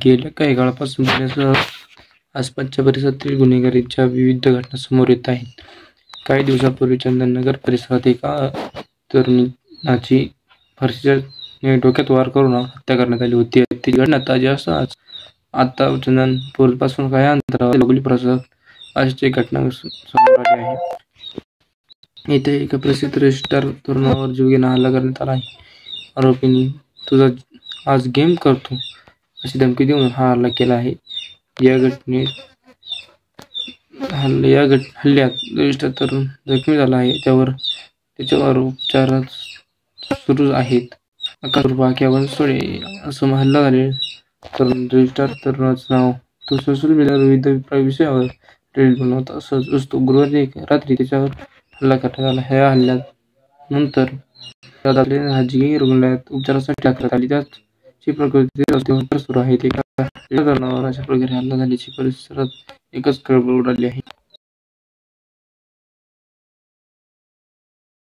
गेल्या काही काळापासून पुण्यासह आसपासच्या परिसरातील गुन्हेगारीच्या विविध घटना समोर येत आहेत. काही दिवसांपूर्वी चंदननगर परिसरात एका तरुणाची फारशीच्या डोक्यात वार करून हत्या करण्यात आली होती. ती घटना ताजी असतानाच आता चंदनपूरपासून काही अंतरावर लोगली परिसरात अशीच एक घटना समोर आली आहे. इथे एका प्रसिद्ध रजिस्ट्रार तरुणावर जीवघेणा हल्ला करण्यात आला आहे. आरोपींनी "तुझा आज गेम करतो" अशी धमकी देऊन हा हल्ला केला आहे. या हल्ल्यात रजिस्ट्रार तरुण जखमी झाला आहे. त्याच्यावर उपचार सुरू आहेत. आकाश बाक्या बनसोडे असं हल्ला झालेला रजिस्ट्रार तरुणाचं नाव. तो सोशल मीडियावर विविध विषयावर रील्स बनवत असतो. गुरुवारी रात्री त्याच्यावर हल्ला करण्यात आला. या हल्ल्यानंतर त्याला तातडीने खाजगी रुग्णालयात उपचारासाठी दाखल आली. त्याची प्रकृती अवस्थेवर सुरू आहे. एका तरुणावर अशा प्रकारे हल्ला झाल्याने परिसरात एकच खळबळ उडाली आहे.